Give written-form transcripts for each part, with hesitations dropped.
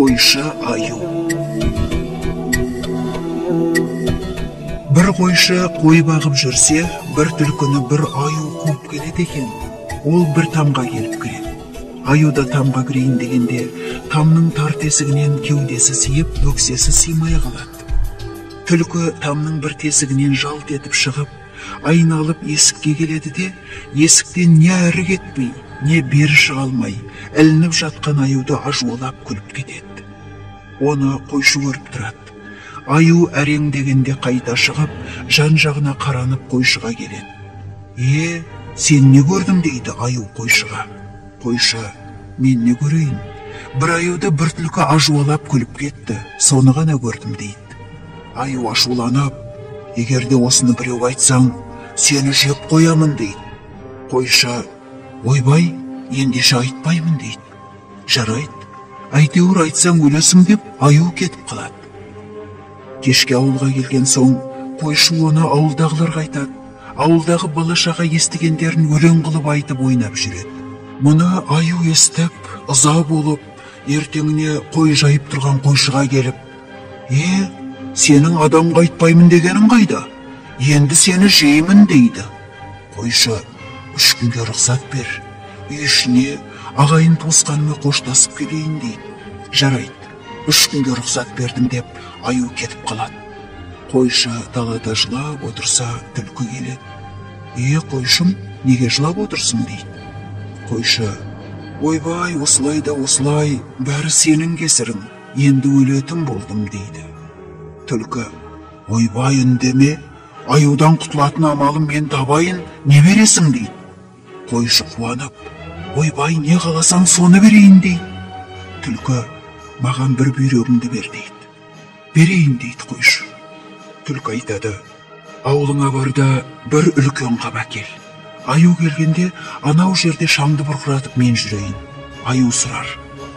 Қойшы аю. Бір қойшы қой бағып жүрсе, бір түлкіні бір аю қуып келеді екен. Ол бір тамға келіп кіреді. Аю да тамға кірейін дегенде, тамның тар тесігінен кеудесі сиып, бөксесі сыймай қалады. Түлкі тамның бір тесігінен жалт етіп шығып, айналып есікке келеді де, есіктен не әрі кетпей, не бері шыға алмай, ілініп жатқан аюды ажуалап күліп кетеді. Оны қойшы көріп тұрады. Аю әрең дегенде қайта шығып, жан-жағына қаранып қойшыға келеді. Сен не көрдің дейді аю қойшыға. Қойшы, мен не көрейін? Бір аюды бір түлкі ажуалап күліп кетті, соны ғана көрдім дейді. Аю ашуланып, егерде осыны біреу айтсаң, сені жеп қоямын дейді. Қойшы, ойбай, ендеше айтпаймын дейді. Жарайды, әйтеуір айтсаң өлесің деп аю кетіп қалады. Кешке ауылға келген соң, қойшы оны ауылдағыларға айтады. Ауылдағы бала-шаға естігендерін өлең қылып айтып ойнап жүреді. Мұны аю естіп, ыза болып, ертеңіне қой жайып тұрған қойшыға келіп, сенің адамға айтпаймын дегенің қайда? Енді сені жеймін дейді. Қойшы, 3 күнге рұқсат бер, үй ішіне ағайын туысқаныма қоштасып келейін дейді. Жарайды, 3 күнге рұқсат бердім деп аю кетіп қалады. Қойшы далада жылап отырса, түлкі келеді. Қойшым, неге жылап отырсың дейді. Қойшы, ойбай, осылай да осылай, бәрі сенің кесірің, енді өлетін болдым дейді. Түлкі, ойбай, үндеме, аюдан құтылатын амалым мен табайын, не бересің дейді. Қойшы қуанып, ойбай, не қаласаң соны берейін дейді. Түлкі, маған бір бүйрегіңді бер дейді. Берейін дейді қойшы. Түлкі айтады, ауылыңа барда бір үлкен қап әкел. Аю келгенде анау жерде шаңды бұрқыратып мен жүрейін. Аю сұрар,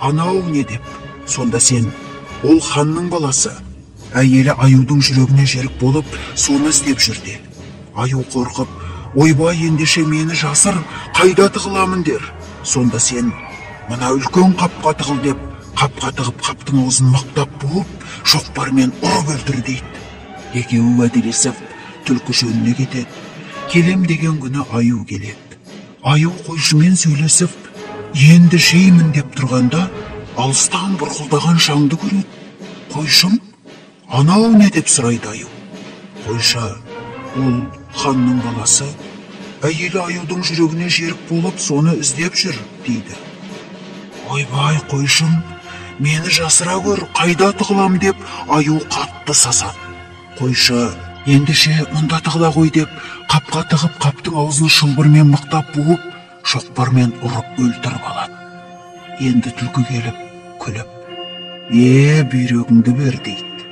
анау не деп? Сонда сен, ол ханның баласы. Әйелі аюдың жүрегіне жерік болып, соны іздеп жүрді. Аю қорқып, ойбай, ендеше мені жасыр, қайда тығыламын дер. Сонда сен, мына үлкен қапқа тығыл деп, қапқа тығып қаптың аузын мықтап буып, шоқпармен ұрып өлтір дейді. Екеуі уәделесіп, түлкі жөніне кетеді. Келем деген күні аю келеді. Аю қойшымен сөйлесіп, енді жеймін деп тұрғанда, алыстан бұрқылдаған шаңды көреді. Қойшым, анау не деп сұрайды аю. Қойшы, ол ханның баласы, әйелі аюдың жүрегіне жерік болып, соны іздеп жүр дейді. Ойбай, қойшым, мені жасыра көр, қайда тығылам деп аю қатты сасады. Қойшы, ендеше мұнда тығыла қой деп, қапқа тығып, қаптың аузын шылбырмен мықтап буып, шоқпармен ұрып өлтіріп алады. Енді түлкі келіп, күліп, бүйрегіңді бер дейді.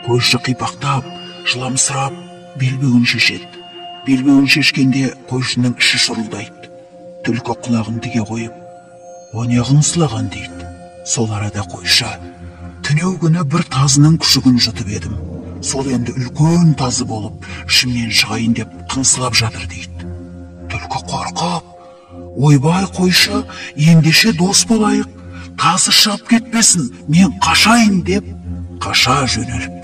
Қойшы қипақтап, жыламсырап, белбеуін шешеді. Белбеуін шешкенде қойшының іші шұрылдайды. Түлкі құлағын тіге қойып, о неғын сылаған дейді. Сол арада қойшы, түнеу күні бір тазының күшігін жұтып едім. Сол енді үлкен тазы болып, ішімнен шығайын деп қыңсылап жатыр дейді. Түлкі қорқып, ойбай қойшы, ендеше дос болайық, тазы шығып кетпесін, мен қашайын деп, қаша жөнеліп